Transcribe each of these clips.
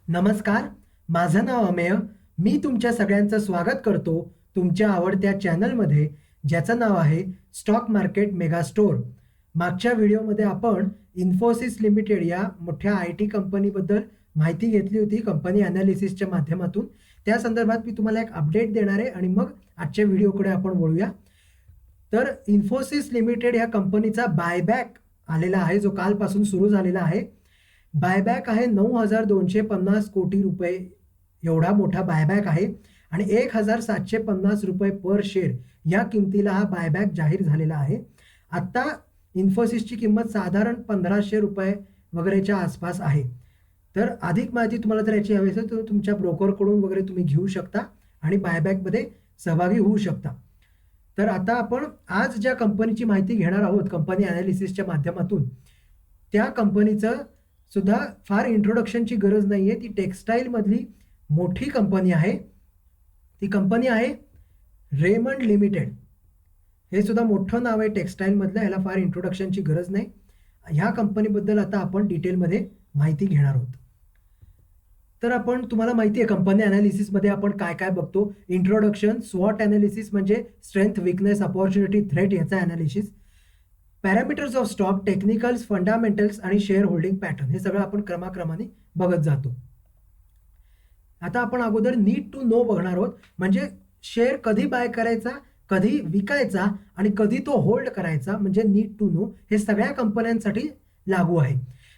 नमस्कार, माझं नाव अमेय. मी तुमच्या सगळ्यांचं स्वागत करतो तुमच्या आवडत्या चॅनलमध्ये, ज्याचं नाव आहे स्टॉक मार्केट मेगा स्टोअर. मागच्या व्हिडिओमध्ये आपण इन्फोसिस लिमिटेड या मोठ्या IT कंपनीबद्दल माहिती घेतली होती कंपनी अनालिसिसच्या माध्यमातून. त्या संदर्भात मी तुम्हाला एक अपडेट देणार आहे आणि मग आजच्या व्हिडिओकडे आपण वळूया. तर इन्फोसिस लिमिटेड या कंपनीचा बायबॅक आलेला आहे, जो कालपासून सुरू झालेला आहे. बायबॅक आहे 9,250 कोटी रुपये, एवढा मोठा बायबॅक आहे आणि 1,750 रुपये पर शेअर या किमतीला हा बायबॅक जाहीर झालेला आहे. आत्ता इन्फोसिसची किंमत साधारण 1,500 रुपये वगैरेच्या आसपास आहे. तर अधिक माहिती तुम्हाला जर याची हवी असेल तर तुमच्या ब्रोकरकडून वगैरे तुम्ही घेऊ शकता आणि बायबॅकमध्ये सहभागी होऊ शकता. तर आता आपण आज ज्या कंपनीची माहिती घेणार आहोत कंपनी अनालिसिसच्या माध्यमातून, त्या कंपनीचं सुद्धा फार इंट्रोडक्शनची गरज नाही आहे. ती टेक्स्टाईलमधली मोठी कंपनी आहे. ती कंपनी आहे रेमंड लिमिटेड. हे सुद्धा मोठं नाव आहे टेक्स्टाईलमधलं, ह्याला फार इंट्रोडक्शनची गरज नाही. ह्या कंपनीबद्दल आता आपण डिटेलमध्ये माहिती घेणार आहोत. तर आपण तुम्हाला माहिती आहे कंपनी अनालिसिसमध्ये आपण काय काय बघतो. इंट्रोडक्शन, स्वॉट अनालिसिस म्हणजे स्ट्रेंथ, विकनेस, अपॉर्च्युनिटी, थ्रेट याचा analysis, parameters of stock, technicals, fundamentals आणि शेअर होल्डिंग पॅटर्न, हे सगळं आपण क्रमाक्रमाने बघत जातो. आता आपण अगोदर नीड टू नो बघणार आहोत, म्हणजे शेअर कधी बाय करायचा, कधी विकायचा आणि कधी तो होल्ड करायचा, म्हणजे नीड टू नो हे सगळ्या कंपन्यांसाठी लागू आहे.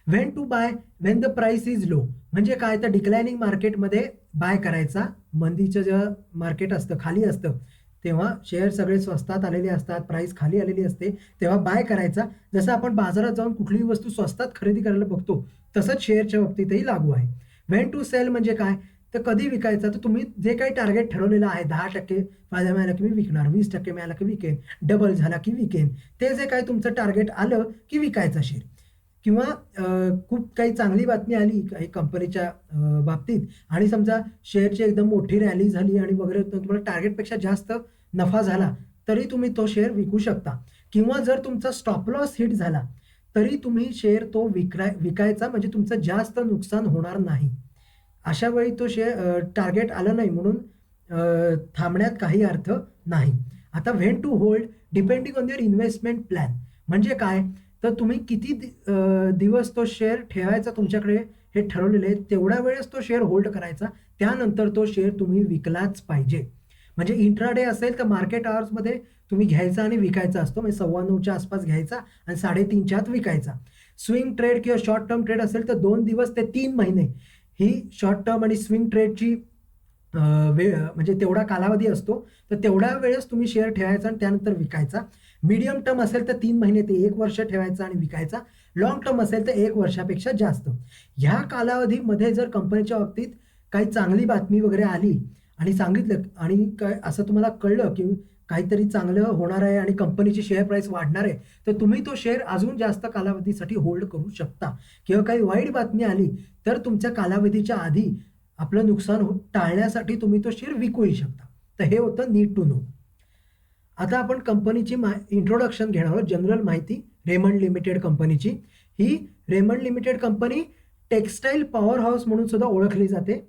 When to buy, when the price is low, म्हणजे काय तर डिक्लायनिंग मार्केटमध्ये बाय करायचा. मंदीचं जेव्हा मार्केट असतं, खाली असतं, तेव्हा शेअर सगळे स्वस्तात आलेले असतात, प्राइस खाली आलेली असते, तेव्हा बाय करायचा. जसं आपण बाजारात जाऊन कुठलीही वस्तू स्वस्तात खरेदी करायला बघतो, तसंच शेअरच्या बाबतीतही लागू आहे. व्हेन टू सेल म्हणजे काय तर कधी विकायचा, तर तुम्ही जे काही टार्गेट ठरवलेलं आहे, 10% फायदा मिळाला की मी विकणार, 20% मिळाला की विकेन, डबल झाला की विकेन, ते जे काही तुमचं टार्गेट आलं की विकायचा शेअर. किंवा खूप काही चांगली बातमी आली काही कंपनीच्या बाबतीत आणि समजा शेअरची एकदम मोठी रॅली झाली आणि वगैरे तुम्हाला टार्गेटपेक्षा जास्त नफा झाला, तरी तुम्ही तो शेअर विकू शकता. किंवा जर तुमचा स्टॉप लॉस हिट झाला तरी तुम्ही शेअर तो विकायचा, म्हणजे तुमचं जास्त नुकसान होणार नाही. अशा वेळी तो शेअर टार्गेट आलं नाही म्हणून थांबण्यात काही अर्थ नाही. आता when to hold, depending on your investment plan, म्हणजे काय तर तुम्ही किती दिवस तो शेअर ठेवायचा तुमच्याकडे हे ठरवलेले आहे, तेवढ्या वेळेस तो शेअर होल्ड करायचा, त्यानंतर तो शेअर तुम्ही विकलाच पाहिजे. म्हणजे इंट्राडे असेल तर मार्केट आवर्समध्ये तुम्ही घ्यायचा आणि विकायचा असतो, म्हणजे 9:15च्या आसपास घ्यायचा आणि 3:30च्या आत विकायचा. स्विंग ट्रेड किंवा शॉर्ट टर्म ट्रेड असेल तर 2 दिवस ते 3 महिने ही शॉर्ट टर्म आणि स्विंग ट्रेडची वेळ, म्हणजे तेवढा कालावधी असतो, तर तेवढ्या वेळेस तुम्ही शेअर ठेवायचा आणि त्यानंतर विकायचा. मीडियम टर्म असेल तर 3 महिने ते 1 वर्ष ठेवायचा आणि विकायचा. लॉंग टर्म असेल तर 1 वर्षापेक्षा जास्त. ह्या कालावधीमध्ये जर कंपनीच्या बाबतीत काही चांगली बातमी वगैरे आली आणि सांगितलं आणि काय असं तुम्हाला कळलं की काहीतरी चांगलं होणार आहे आणि कंपनीची शेअर प्राइस वाढणार आहे, तर तुम्ही तो शेअर अजून जास्त कालावधीसाठी होल्ड करू शकता. किंवा काही वाईट बातमी आली तर तुमच्या कालावधीच्या आधी आपलं नुकसान टाळण्यासाठी तुम्ही तो शेअर विकूही शकता. तर हे होतं नीड टू नो. आता आपण कंपनीची इंट्रोडक्शन घेणार आहोत, जनरल माहिती रेमंड लिमिटेड कंपनीची. ही Raymond limited company textile power house म्हणून सुद्धा ओळखली जाते.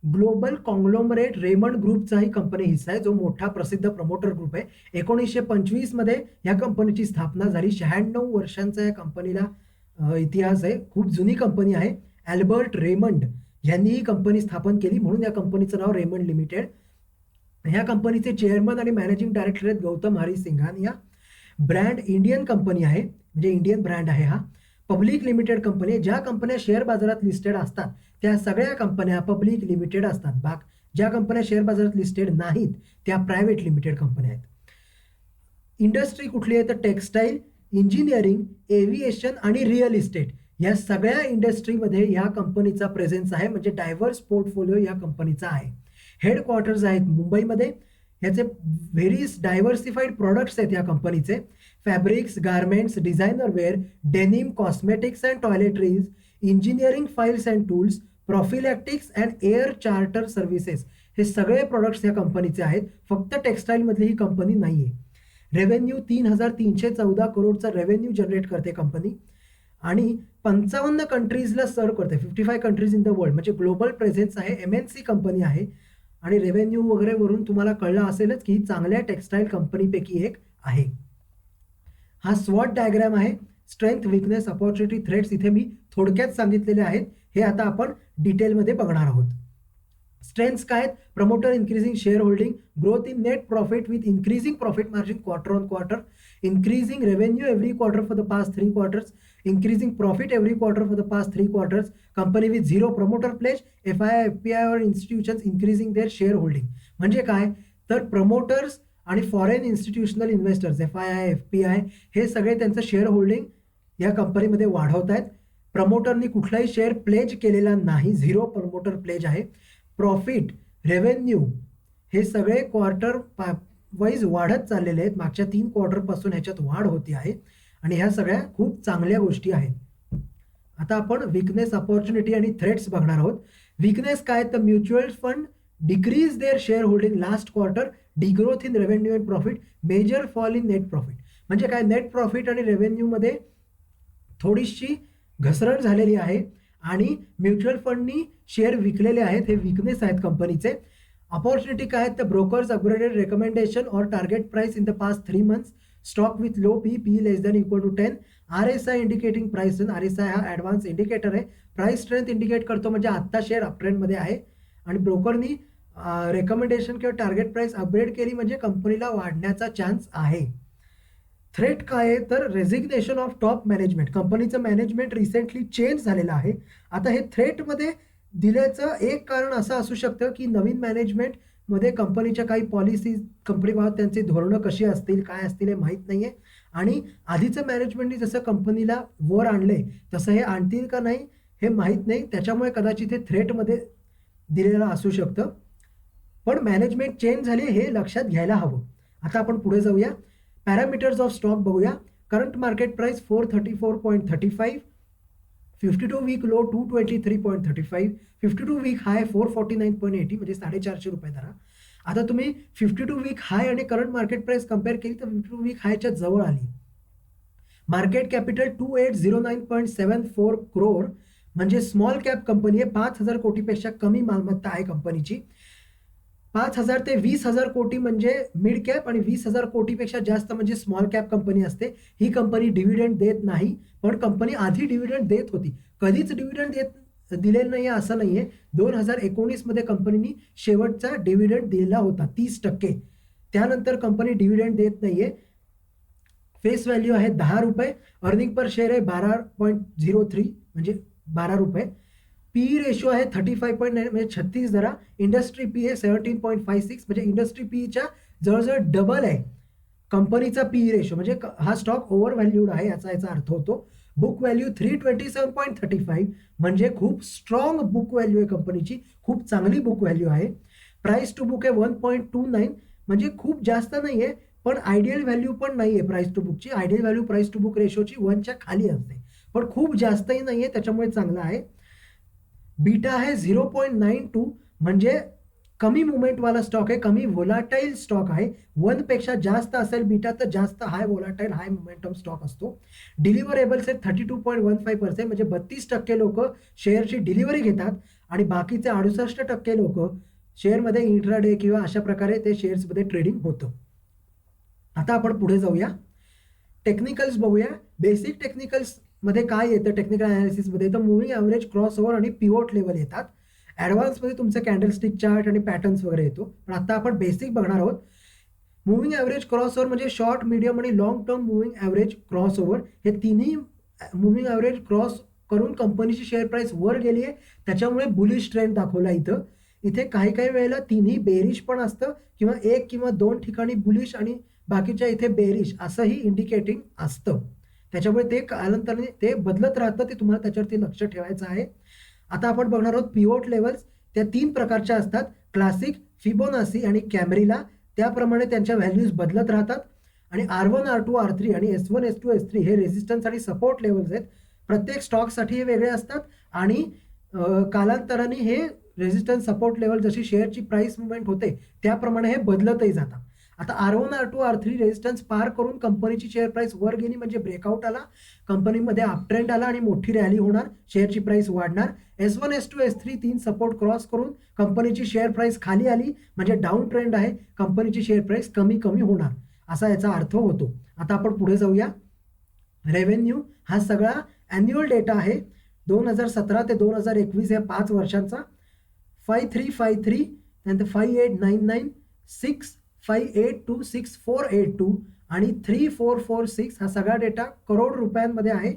ग्लोबल कॉंग्लोमरेट रेमंड ग्रुपचा ही कंपनी हिस्सा आहे, जो मोठा प्रसिद्ध प्रमोटर ग्रुप आहे. 1925 मध्ये या कंपनीची स्थापना झाली. 96 वर्षांचा या कंपनीला इतिहास आहे. खूप जुनी कंपनी आहे. अल्बर्ट रेमंड यांनी ही कंपनी स्थापन केली, म्हणून या कंपनीचं नाव रेमंड लिमिटेड. ह्या कंपनीचे चेअरमन आणि मॅनेजिंग डायरेक्टर आहेत Gautam Hari Singhania. Brand Indian company आहे, म्हणजे इंडियन ब्रँड आहे हा. पब्लिक लिमिटेड कंपनी आहे. ज्या कंपन्या शेअर बाजारात लिस्टेड असतात त्या सगळ्या कंपन्या पब्लिक लिमिटेड असतात. ज्या कंपन्या शेअर बाजारात लिस्टेड नाहीत त्या प्रायव्हेट लिमिटेड कंपन्या आहेत. इंडस्ट्री कुठली आहे तर टेक्स्टाईल, इंजिनिअरिंग, एव्हिएशन आणि रिअल इस्टेट या सगळ्या इंडस्ट्रीमध्ये या कंपनीचा प्रेझेन्स आहे, म्हणजे डायव्हर्स पोर्टफोलिओ या कंपनीचा आहे. हेडक्वार्टर्स आहेत मुंबईमध्ये. ह्याचे व्हेरीज डायव्हर्सिफाईड प्रोडक्ट्स आहेत या कंपनीचे. Fabrics, garments, designer wear, denim, cosmetics and toiletries, engineering files and tools, prophylactics and air charter services, हे सगळे प्रोडक्ट्स या कंपनीचे आहेत. फक्त टेक्स्टाईलमधली ही कंपनी नाही आहे. रेव्हेन्यू 3,314 करोडचा रेव्हेन्यू जनरेट करते कंपनी. आणि 55 कंट्रीजला सर्व करते, 55 कंट्रीज इन द वर्ल्ड, म्हणजे ग्लोबल प्रेझेन्स आहे, MNC कंपनी आहे. आणि रेव्हेन्यू वगैरे वरून तुम्हाला कळलं असेलच की चांगल्या टेक्सटाईल कंपनीपैकी एक आहे. हा स्वॉट डायग्राम आहे. स्ट्रेंथ, विकनेस, अपॉर्च्युनिटी, थ्रेट्स इथे मी थोडक्यात सांगितलेले आहेत. हे आता आपण डिटेलमध्ये बघणार आहोत. स्ट्रेंथ्स काय आहेत? Promoter increasing share holding, growth in net profit with increasing profit margin quarter on quarter, increasing revenue every quarter for the past 3 quarters, increasing profit every quarter for the past 3 quarters, company with zero promoter pledge, FII, FPI or institutions increasing their shareholding. म्हणजे काय तर promoters आणि foreign institutional investors, FII, FPI हे सगळे त्यांचं share holding या कंपनीमध्ये वाढवत आहेत. प्रमोटरनी कुठलाही शेअर प्लेज केलेला नाही, झिरो प्रमोटर प्लेज आहे. प्रॉफिट, रेव्हेन्यू हे सगळे क्वार्टर वाईज वाढत चाललेले आहेत. मागच्या 3 क्वार्टरपासून ह्याच्यात वाढ होती आहे आणि ह्या सगळ्या खूप चांगल्या गोष्टी आहेत. आता आपण विकनेस, अपॉर्च्युनिटी आणि थ्रेट्स बघणार आहोत. विकनेस काय तर mutual fund decrease their share holding last quarter, degrowth in revenue and profit, major fall in net profit. म्हणजे काय, नेट प्रॉफिट आणि रेव्हेन्यूमध्ये थोडीशी घसरण झालेली आहे आणि म्युच्युअल फंडनी शेअर विकलेले आहेत. हे विकनेस आहेत कंपनीचे. अपॉर्च्युनिटी काय आहेत तर ब्रोकर्स अपग्रेडेड रेकमेंडेशन और target price in the past 3 months, stock with low P less than equal to 10, RSI indicating price. RSI हा ॲडव्हान्स इंडिकेटर आहे. प्राइस स्ट्रेंथ इंडिकेट करतो, म्हणजे आत्ता शेअर अपट्रेंडमध्ये आहे आणि ब्रोकरनी रेकमेंडेशन किंवा टार्गेट प्राइस अपग्रेड केली म्हणजे कंपनीला वाढण्याचा चान्स आहे. थ्रेट काय आहे तर रेझिग्नेशन ऑफ टॉप मॅनेजमेंट. कंपनीचं मॅनेजमेंट रिसेंटली चेंज झालेलं आहे. आता हे थ्रेटमध्ये दिल्याचं एक कारण असं असू शकतं की नवीन मॅनेजमेंटमध्ये कंपनीच्या काही पॉलिसीज, कंपनीबाबत त्यांची धोरणं कशी असतील, काय असतील हे माहीत नाही आहे. आणि आधीचं मॅनेजमेंटनी जसं कंपनीला वर आणलंय तसं हे आणतील का नाही हे माहीत नाही. त्याच्यामुळे कदाचित हे थ्रेटमध्ये दिलेलं असू शकतं. पण मॅनेजमेंट चेंज झाली हे लक्षात घ्यायला हवं. आता आपण पुढे जाऊया. पॅरामीटर्स ऑफ स्टॉक बघूया. Current market price 434.35, 52 week low 223.35, 52 week high 449.80 म्हणजे 450 रुपये धरा. आता तुम्ही 52 वीक हाय आणि करंट मार्केट प्राइस कम्पेअर केली तर 52 वीक हायच्या जवळ आली. मार्केट कॅपिटल 2809.74 करोड म्हणजे स्मॉल कॅप कंपनी आहे. 5,000 कोटीपेक्षा कमी मालमत्ता आहे कंपनीची. 5,000 ते 20,000 कोटी म्हणजे मिड कॅप आणि 20,000 कोटीपेक्षा जास्त म्हणजे स्मॉल कॅप कंपनी असते. ही कंपनी डिव्हिडंड देत नाही, पण कंपनी आधी डिव्हिडंड देत होती. कधीच डिव्हिडंड दिलेलं नाही आहे असं नाही आहे. 2019 मध्ये कंपनीने शेवटचा डिव्हिडंड दिलेला होता 30%. त्यानंतर कंपनी डिव्हिडंड देत नाहीये. फेस व्हॅल्यू आहे 10 रुपये. अर्निंग पर शेअर आहे 12.03 म्हणजे 12 रुपये. पी रेशो आहे 35.9 म्हणजे 36 धरा. इंडस्ट्री पी आहे 17.56 म्हणजे इंडस्ट्री पीच्या जवळजवळ डबल आहे कंपनीचा पी रेशो. म्हणजे हा स्टॉक ओव्हर व्हॅल्यूड आहे याचा अर्थ होतो. बुक व्हॅल्यू 327.35 म्हणजे खूप स्ट्रॉंग बुक व्हॅल्यू आहे कंपनीची, खूप चांगली बुक व्हॅल्यू आहे. प्राइस टू बुक आहे 1.29 म्हणजे खूप जास्त नाही आहे, पण आयडियल व्हॅल्यू पण नाही आहे प्राइस टू बुकची. Ideal value price to book रेशोची 1च्या खाली असते, पण खूप जास्तही नाही आहे, त्याच्यामुळे चांगला आहे. बीटा आहे 0.92 म्हणजे कमी मुवमेंटवाला स्टॉक आहे, कमी व्होलाटाईल स्टॉक आहे. 1 पेक्षा जास्त असेल बीटा तर जास्त हाय व्होलाटाईल, हाय मोमेंटम स्टॉक असतो. डिलिव्हरेबल्स आहेत 32.15% म्हणजे 32% लोक शेअरची डिलिव्हरी घेतात आणि बाकीचे 68% लोक शेअरमध्ये इंट्राडे किंवा अशा प्रकारे ते शेअर्समध्ये ट्रेडिंग होतं. आता आपण पुढे जाऊया. टेक्निकल्स बघूया. बेसिक टेक्निकल्स मध्ये काय येतं टेक्निकल अनालिसिसमध्ये तर मुव्हिंग ॲव्हरेज, क्रॉसओव्हर आणि पिवोट लेवल येतात. ॲडव्हान्समध्ये तुमचं कॅन्डलस्टिक चार्ट आणि पॅटर्न्स वगैरे येतो. पण आता आपण बेसिक बघणार आहोत. मुव्हिंग ॲव्हरेज, क्रॉसओव्हर म्हणजे शॉर्ट, मीडियम आणि long term moving average, crossover हे तिन्ही मुव्हिंग ॲव्हरेज क्रॉस करून कंपनीची शेअर प्राइस वर गेली आहे, त्याच्यामुळे बुलिश ट्रेंड दाखवला इथं. इथे काही काही वेळेला तिन्ही बेरिश पण असतं किंवा 1 किंवा 2 ठिकाणी बुलिश आणि बाकीच्या इथे बेरिश असंही इंडिकेटिंग असतं. त्याच्यामुळे ते कालांतराने ते बदलत राहतं, ते तुम्हाला त्याच्यावरती लक्ष ठेवायचं आहे. आता आपण बघणार आहोत पिवोट लेवल्स. त्या 3 प्रकारच्या असतात, क्लासिक, फिबोनाची आणि कॅमरिला. त्याप्रमाणे त्यांच्या व्हॅल्यूज बदलत राहतात आणि R1, R2, R3 आणि S1, S2, S3 हे रेजिस्टन्स आणि सपोर्ट लेवल्स आहेत. प्रत्येक स्टॉकसाठी हे वेगळे असतात आणि कालांतराने हे रेजिस्टन्स, सपोर्ट लेवल जशी शेअरची प्राइस मुवमेंट होते त्याप्रमाणे हे बदलतही जातात. आता R1 R2 R3 रेजिस्टन्स पार करून कंपनीची शेअर प्राइस वर गेली म्हणजे ब्रेकआउट आला, कंपनीमध्ये अपट्रेंड आला आणि मोठी रॅली होणार, शेअरची प्राइस वाढणार. S1 S2 S3 तीन सपोर्ट क्रॉस करून कंपनीची शेअर प्राइस खाली आली म्हणजे डाऊन ट्रेंड आहे, कंपनीची शेअर प्राइस कमी कमी होणार, असा याचा अर्थ होतो. आता आपण पुढे जाऊया. रेव्हेन्यू हा सगळा अॅन्युअल डेटा आहे 2017 ते 2021 या 5 वर्षांचा. 5353 त्यानंतर 5899 6582 6482 आणि 3446 हा सगळा डेटा करोड रुपयांमध्ये आहे.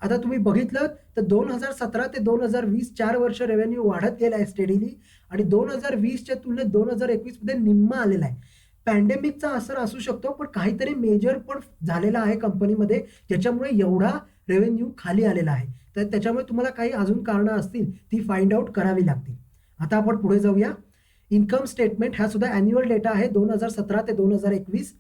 आता तुम्ही बघितलं तर 2017 ते 2020 4 वर्ष रेव्हेन्यू वाढत गेला आहे स्टेडीली आणि 2020च्या तुलनेत 2021 मध्ये निम्मा आलेला आहे. पॅन्डेमिकचा असर असू शकतो, पण काहीतरी मेजर पण झालेला आहे कंपनीमध्ये ज्याच्यामुळे एवढा रेव्हेन्यू खाली आलेला आहे. तर त्याच्यामुळे तुम्हाला काही अजून कारणं असतील ती फाइंड आउट करावी लागतील. आता आपण पुढे जाऊया. इन्कम स्टेटमेंट हा सुद्धा अॅन्युअल डेटा आहे 2017 ते 2021.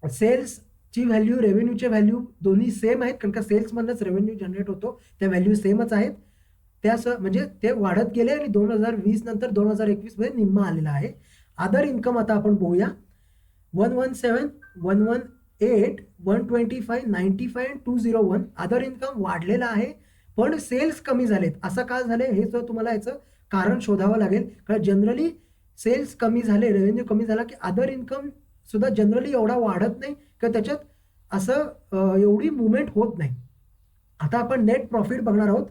सेल्सची व्हॅल्यू रेव्हेन्यूचे व्हॅल्यू दोन्ही सेम आहेत, कारण का सेल्समधनंच रेव्हेन्यू जनरेट होतो, त्या व्हॅल्यू सेमच आहेत. म्हणजे ते वाढत गेले आणि 2020 नंतर 2021 मध्ये निम्मा आलेला आहे. अदर इन्कम आता आपण बघूया. 117 118 125 95 आणि 201 अदर इन्कम वाढलेला आहे, पण सेल्स कमी झालेत. असं का झाले हे जर तुम्हाला याचं कारण शोधावं लागेल, कारण जनरली सेल्स कमी झाले, रेव्हेन्यू कमी झाला की अदर इन्कम सुद्धा जनरली एवढा वाढत नाही किंवा त्याच्यात असं एवढी मुवमेंट होत नाही. आता आपण नेट प्रॉफिट बघणार आहोत.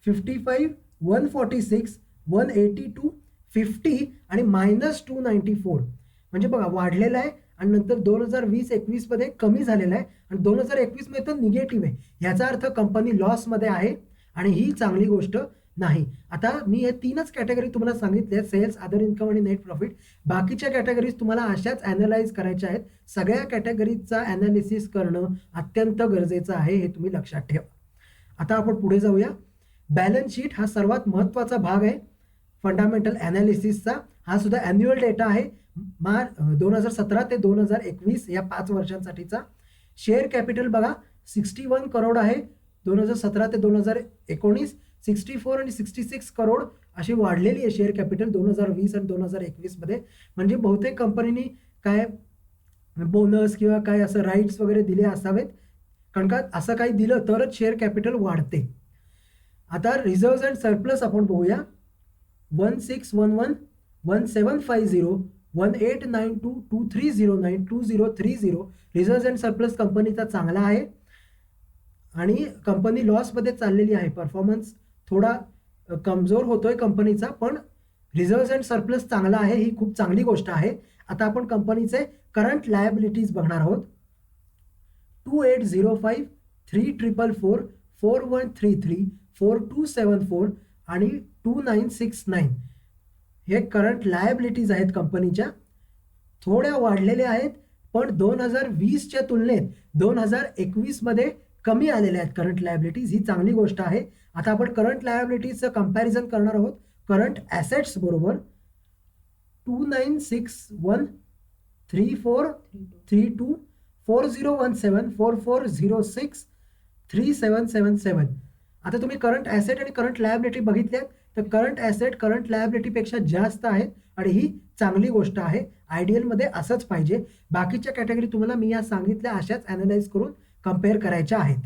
55 146 182 50 आणि -294 म्हणजे बघा वाढलेला आहे आणि नंतर 2020-21 मध्ये कमी झालेला आहे आणि 2021 मध्ये तर निगेटिव्ह आहे. याचा अर्थ कंपनी लॉस मध्ये आहे आणि ही चांगली गोष्ट नाही. आता मी हे तीनच कॅटेगरी तुम्हाला सांगितल्या, सेल्स, अदर इन्कम आणि नेट प्रॉफिट. बाकीच्या कॅटेगरीज तुम्हाला अशाच अॅनालाइज करायच्या आहेत. सगळ्या कॅटेगरीजचा अॅनालिसिस करणं अत्यंत गरजेचं आहे, हे तुम्ही लक्षात ठेवा. आता आपण पुढे जाऊया. बॅलन्स शीट हा सर्वात महत्त्वाचा भाग आहे फंडामेंटल अॅनालिसिसचा. हा सुद्धा अॅन्युअल डेटा आहे 2017 ते 2021 या 5 वर्षांसाठीचा. शेअर कॅपिटल बघा 61 करोड आहे 2017 ते 2019. 64 आणि 66 करोड अशी वाढलेली आहे शेअर कॅपिटल 2020 आणि 2021 मध्ये. म्हणजे बहुतेक कंपनीनी काय बोनस किंवा काय असं राईट्स वगैरे दिले असावेत, कारण का असं काही दिलं तरच शेअर कॅपिटल वाढते. आता रिझर्व्ह अँड सरप्लस आपण बघूया. 1611 1750 1892 2309 2030 रिझर्व्ह अँड सरप्लस कंपनीचा चांगला आहे आणि कंपनी लॉसमध्ये चाललेली आहे. परफॉर्मन्स थोडा कमजोर होतोय कंपनीचा, पण रिझर्व्ह अँड सरप्लस चांगला आहे, ही खूप चांगली गोष्ट आहे. आता आपण कंपनीचे करंट लायबिलिटीज बघणार आहोत. 2805 3444 4133 4274 आणि 2969 हे करंट लायबिलिटीज आहेत कंपनीच्या. थोड्या वाढलेल्या आहेत, पण 2020च्या तुलनेत 2021 मध्ये कमी आलेल्या आहेत करंट लायबिलिटीज, ही चांगली गोष्ट आहे. आता आपण करंट लायबिलिटीजचं कंपॅरिझन करणार आहोत करंट ॲसेट्स बरोबर. 2961 3432 4017 4406 3777. आता तुम्ही करंट ॲसेट आणि करंट लायबिलिटी बघितल्यात तर करंट ॲसेट करंट लायबिलिटीपेक्षा जास्त आहेत आणि ही चांगली गोष्ट आहे. आयडियलमध्ये असंच पाहिजे. बाकीच्या कॅटेगरी तुम्हाला मी या सांगितल्या अशाच ॲनालाइज करून कम्पेअर करायच्या आहेत.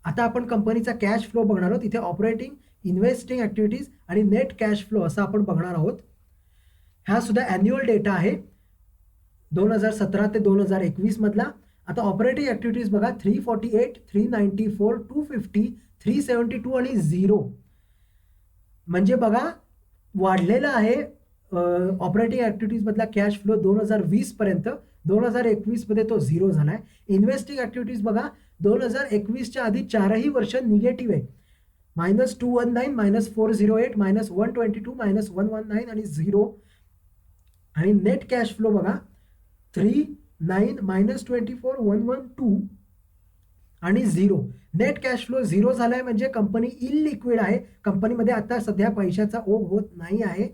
आता आपण कंपनीचा कॅश फ्लो बघणार आहोत. इथे ऑपरेटिंग, इन्व्हेस्टिंग ॲक्टिव्हिटीज आणि नेट कॅश फ्लो असं आपण बघणार आहोत. हा सुद्धा अॅन्युअल डेटा आहे 2017 ते 2021 मधला. आता ऑपरेटिंग ॲक्टिव्हिटीज बघा 348 394 250 372 आणि 0 म्हणजे बघा वाढलेला आहे ऑपरेटिंग ॲक्टिव्हिटीज मधला कॅश फ्लो 2020 पर्यंत. 2021 मध्ये तो 0 झालाय. इन्व्हेस्टिंग ॲक्टिव्हिटीज बघा 2021च्या आधी 4ही वर्ष निगेटिव्ह आहे. -219 -408 -122 -119 आणि 0. आणि नेट कॅश फ्लो बघा 39 -24 112 आणि 0. नेट कॅश फ्लो 0 झालाय म्हणजे कंपनी इलिक्विड आहे. कंपनीमध्ये आता सध्या पैशाचा ओघ होत नाही आहे,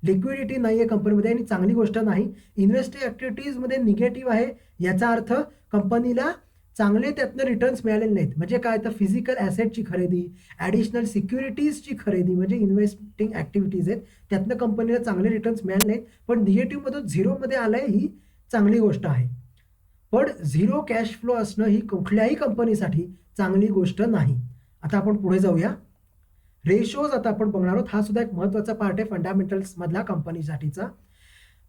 लिक्विडिटी नाही आहे कंपनीमध्ये आणि चांगली गोष्ट नाही. इन्व्हेस्टिंग ॲक्टिव्हिटीजमध्ये निगेटिव्ह आहे, याचा अर्थ कंपनीला चांगले त्यातनं रिटर्न्स मिळालेले नाहीत. म्हणजे काय, तर फिजिकल ॲसेटची खरेदी, ॲडिशनल सिक्युरिटीजची खरेदी म्हणजे इन्व्हेस्टिंग ॲक्टिव्हिटीज आहेत, त्यातनं कंपनीला चांगले रिटर्न्स मिळाले नाहीत. पण निगेटिव्हमधून झिरोमध्ये आलंय ही चांगली गोष्ट आहे. पण झिरो कॅश फ्लो असणं ही कुठल्याही कंपनीसाठी चांगली गोष्ट नाही. आता आपण पुढे जाऊया. रेशोज आता आपण बघणार आहोत. हा सुद्धा एक महत्त्वाचा पार्ट आहे फंडामेंटल्समधला कंपनीसाठीचा.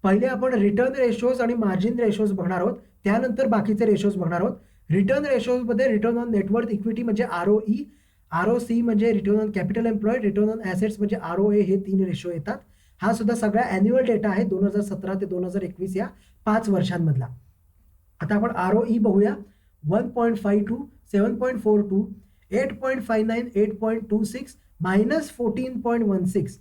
पहिले आपण रिटर्न रेशोज आणि मार्जिन रेशोज बघणार आहोत. त्यानंतर बाकीचे रेशोज बघणार आहोत. रिटर्न रेशोजमध्ये रिटर्न ऑन नेटवर्थ इक्विटी म्हणजे ROE, ROC म्हणजे return on capital employed, return on assets म्हणजे ROA हे 3 रेशो येतात. हा सुद्धा सगळा ॲन्युअल डेटा आहे 2017 ते 2021 या 5 वर्षांमधला. आता आपण ROE बघूया. 1.52, 7.42, 8.59, 8.26, -14.16.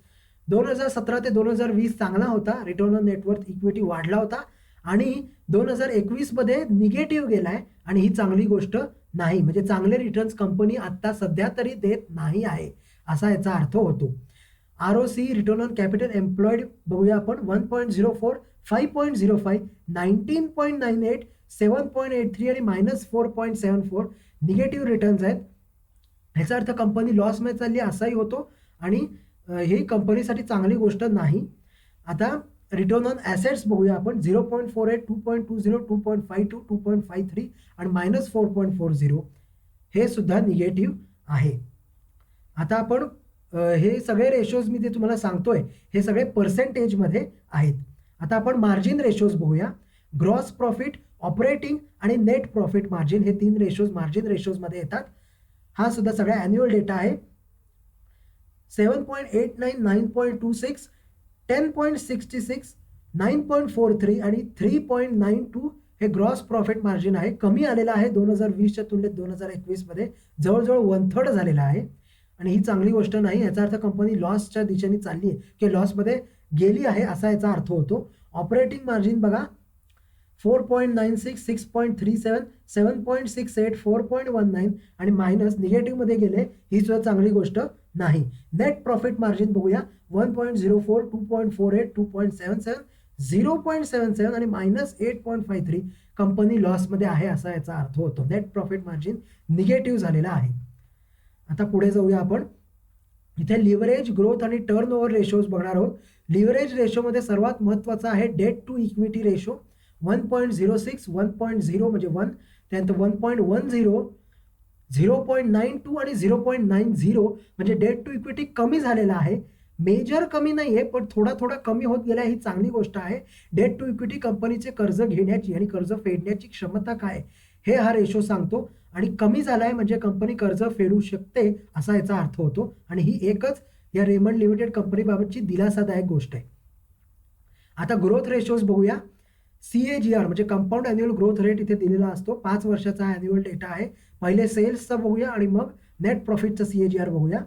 2017 ते 2020 चांगला होता. रिटर्न ऑन नेटवर्थ इक्विटी वाढला होता आणि 2021 मध्ये निगेटिव्ह गेलाय आणि ही चांगली गोष्ट नाही. म्हणजे चांगले रिटर्न्स कंपनी आता सध्या तरी देत नाही आहे असा याचा अर्थ होतो. ROC return on capital employed बघूया आपण. 1.04, 5.05, 19.98, 7.83 आणि -4.74 निगेटिव्ह रिटर्न्स आहेत. ह्याचा अर्थ कंपनी लॉसमध्ये चालली असाही होतो आणि ही कंपनीसाठी चांगली गोष्ट नाही. आता रिटर्न ऑन ॲसेट्स बघूया आपण. 0.48, 2.20, 2.52, 2.53 आणि -4.40 हे सुद्धा निगेटिव्ह आहे. आता आपण हे सगळे रेशोज मी जे तुम्हाला सांगतोय हे सगळे पर्सेंटेजमध्ये आहेत. आता आपण मार्जिन रेशोज बघूया. ग्रॉस प्रॉफिट, ऑपरेटिंग आणि नेट प्रॉफिट मार्जिन हे 3 रेशोज मार्जिन रेशोजमध्ये येतात. हा सुद्धा सगळा ॲन्युअल डेटा आहे. 7.89, 9.26, 10.66, 9.43 आणि 3.92 हे ग्रॉस प्रॉफिट मार्जिन आहे. कमी आलेला आहे 2020च्या तुलनेत 2021 मध्ये जवळजवळ 1/3 झालेला आहे आणि ही चांगली गोष्ट नाही. याचा अर्थ कंपनी लॉसच्या दिशेने चालली आहे की लॉसमध्ये गेली आहे असा याचा अर्थ होतो. ऑपरेटिंग मार्जिन बघा. 4.96, 6.37, 7.68, 4.19 आणि मायनस निगेटिव्हमध्ये गेले. ही सुद्धा चांगली गोष्ट नाही. नेट प्रॉफिट मार्जिन बघूया. 1.04, 2.48, 2.77, 0.77 आणि -8.53 कंपनी लॉसमध्ये आहे असा याचा अर्थ होतो. नेट प्रॉफिट मार्जिन निगेटिव्ह झालेला आहे. आता पुढे जाऊया आपण. इथे लिव्हरेज, ग्रोथ आणि टर्नओव्हर रेशोज बघणार आहोत. लिव्हरेज रेशोमध्ये सर्वात महत्त्वाचा आहे डेट टू इक्विटी रेशो. 1.06, 1.0 म्हणजे 1, त्यानंतर 1.10, 0.92 आणि 0.90 म्हणजे डेट टू इक्विटी कमी झालेला आहे. मेजर कमी नाही आहे पण थोडा थोडा कमी होत गेला. ही चांगली गोष्ट आहे. डेट टू इक्विटी कंपनीचे कर्ज घेण्याची आणि कर्ज फेडण्याची क्षमता काय हे हा रेशो सांगतो आणि कमी झाला आहे म्हणजे कंपनी कर्ज फेडू शकते असा याचा अर्थ होतो आणि ही एकच या रेमंड लिमिटेड कंपनीबाबतची दिलासादायक गोष्ट आहे. आता ग्रोथ रेशोज बघूया. CAGR म्हणजे कंपाऊंड ॲन्युअल ग्रोथ रेट इथे दिलेला असतो. 5 वर्षाचा ॲन्युअल डेटा आहे. पहिले सेल्सचा बघूया आणि मग नेट प्रॉफिटचा CAGR बघूया.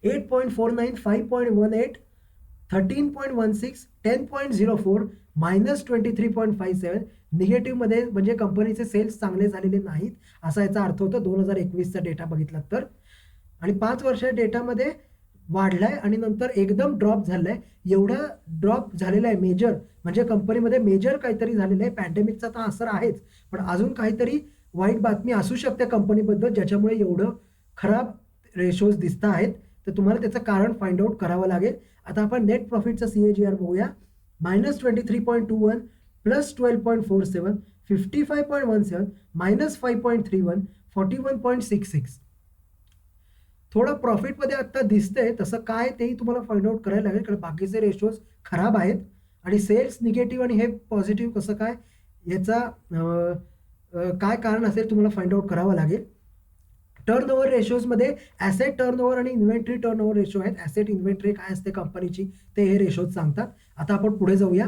8.49, 5.18, 13.16, 10.04, -23.57 निगेटिव्हमध्ये म्हणजे कंपनीचे सेल्स चांगले झालेले नाहीत असा याचा अर्थ होतो 2021चा डेटा बघितला तर. आणि 5 वर्षाच्या डेटामध्ये वाढलाय आणि नंतर एकदम ड्रॉप झालाय. एवढा ड्रॉप झालेला आहे मेजर म्हणजे कंपनीमध्ये मेजर काहीतरी झालेलं आहे. पॅन्डेमिकचा तर असर आहेच पण अजून काहीतरी वाईट बातमी असू शकते कंपनीबद्दल ज्याच्यामुळे एवढं खराब रेशोज दिसत आहेत. तर तुम्हाला त्याचं कारण फाइंड आउट करावं लागेल. आता आपण नेट प्रॉफिटचा CAGR बघूया. -23.21, +12.47, 55.17, -5.31, 41.66 थोडं प्रॉफिटमध्ये आत्ता दिसतंय. तसं काय तेही तुम्हाला फाइंड आउट करायला लागेल कारण बाकीचे रेशोज खराब आहेत आणि सेल्स निगेटिव्ह आणि हे पॉझिटिव्ह कसं काय याचा काय कारण असेल तुम्हाला फाइंड आउट करावं लागेल. टर्नओव्हर रेशोजमध्ये ॲसेट टर्नओव्हर आणि इन्व्हेंटरी टर्नओव्हर रेशो आहेत. ॲसेट इन्व्हेंटरी काय असते कंपनीची ते हे रेशोज सांगतात. आता आपण पुढे जाऊया.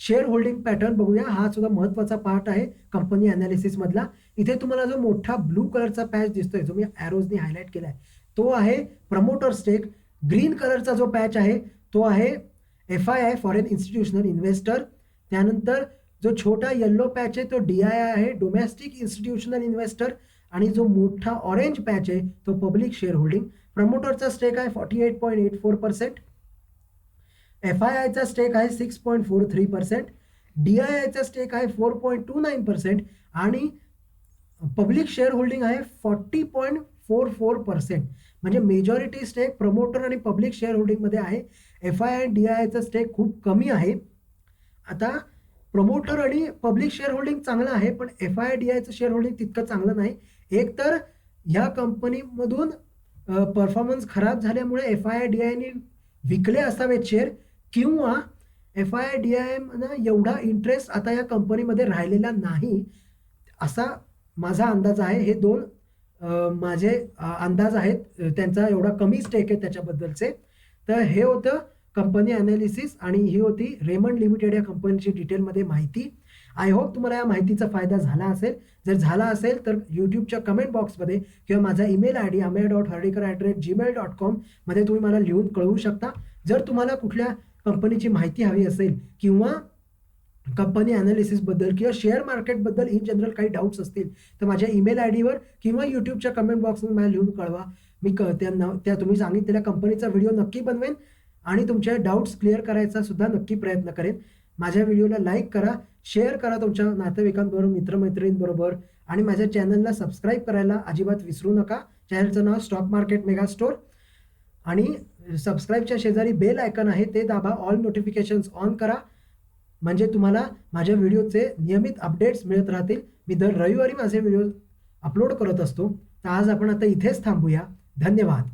शेअर होल्डिंग पॅटर्न बघूया. हा सुद्धा महत्त्वाचा पार्ट आहे कंपनी अनालिसिसमधला. इथे तुम्हाला जो मोठा ब्लू कलरचा पॅच दिसतोय जो मी ॲरोजनी हायलाईट केलाय तो आहे प्रमोटर स्टेक. ग्रीन कलरचा जो पॅच आहे तो आहे FII फॉरेन इन्स्टिट्यूशनल इन्व्हेस्टर. त्यानंतर जो छोटा येल्लो पॅच आहे तो DII आहे डोमेस्टिक इन्स्टिट्यूशनल इन्व्हेस्टर आणि जो मोठा ऑरेंज पॅच आहे तो पब्लिक शेअर होल्डिंग. प्रमोटरचा स्टेक आहे 48.84%, FIIचा स्टेक आहे 6.43%, DIIचा स्टेक आहे 4.29% आणि पब्लिक शेअर होल्डिंग आहे 40.44%. म्हणजे मेजॉरिटी स्टेक प्रमोटर आणि पब्लिक शेअर होल्डिंगमध्ये आहे. FI आणि DIIचा स्टेक खूप कमी आहे. आता प्रमोटर आणि पब्लिक शेअर होल्डिंग चांगलं आहे, पण FI DIIचं शेअर होल्डिंग तितकं चांगलं नाही. एक तर ह्या कंपनीमधून परफॉर्मन्स खराब झाल्यामुळे FI DIIने विकले असावेत शेअर, किंवा FI DII एवढा इंटरेस्ट आता या कंपनीमध्ये राहिलेला नाही, असा माझा अंदाज आहे. हे दोन माझे अंदाज आहेत. त्यांचा एवढा कमी स्टेक आहे त्याच्याबद्दलचे. तर हे होतं कंपनी अनालिसिस आणि ही होती रेमंड लिमिटेड या कंपनीची डिटेलमध्ये माहिती. आय होप तुम्हाला या माहितीचा फायदा झाला असेल. जर झाला असेल तर यूट्यूबच्या कमेंट बॉक्समध्ये किंवा माझा ईमेल ID amey.hardikar@gmail.com मध्ये तुम्ही मला लिहून कळवू शकता. जर तुम्हाला कुठल्या कंपनीची माहिती हवी असेल किंवा कंपनी अनालिसिसबद्दल किंवा शेअर मार्केटबद्दल इन जनरल काही डाऊट्स असतील, तर माझ्या ईमेल आयडीवर किंवा यूट्यूबच्या कमेंट बॉक्समध्ये मला लिहून कळवा. मी त्या तुम्ही सांगितलेल्या कंपनीचा व्हिडिओ नक्की बनवेन आणि तुमचे डाऊट्स क्लिअर करायचा सुद्धा नक्की प्रयत्न करेन. माझ्या व्हिडिओला लाईक करा, शेअर करा तुमच्या नातेवाईकांबरोबर, मित्रमैत्रिणींबरोबर, आणि माझ्या चॅनलला सबस्क्राईब करायला अजिबात विसरू नका. चॅनलचं नाव स्टॉक मार्केट मेगा स्टोर, आणि सबस्क्राईबच्या शेजारी बेल आयकन आहे ते दाबा. ऑल नोटिफिकेशन्स ऑन करा, म्हणजे तुम्हाला माझ्या व्हिडिओचे नियमित अपडेट्स मिळत राहतील. मी दर रविवारी माझे व्हिडिओ अपलोड करत असतो. तर आज आपण आता इथेच थांबूया. धन्यवाद.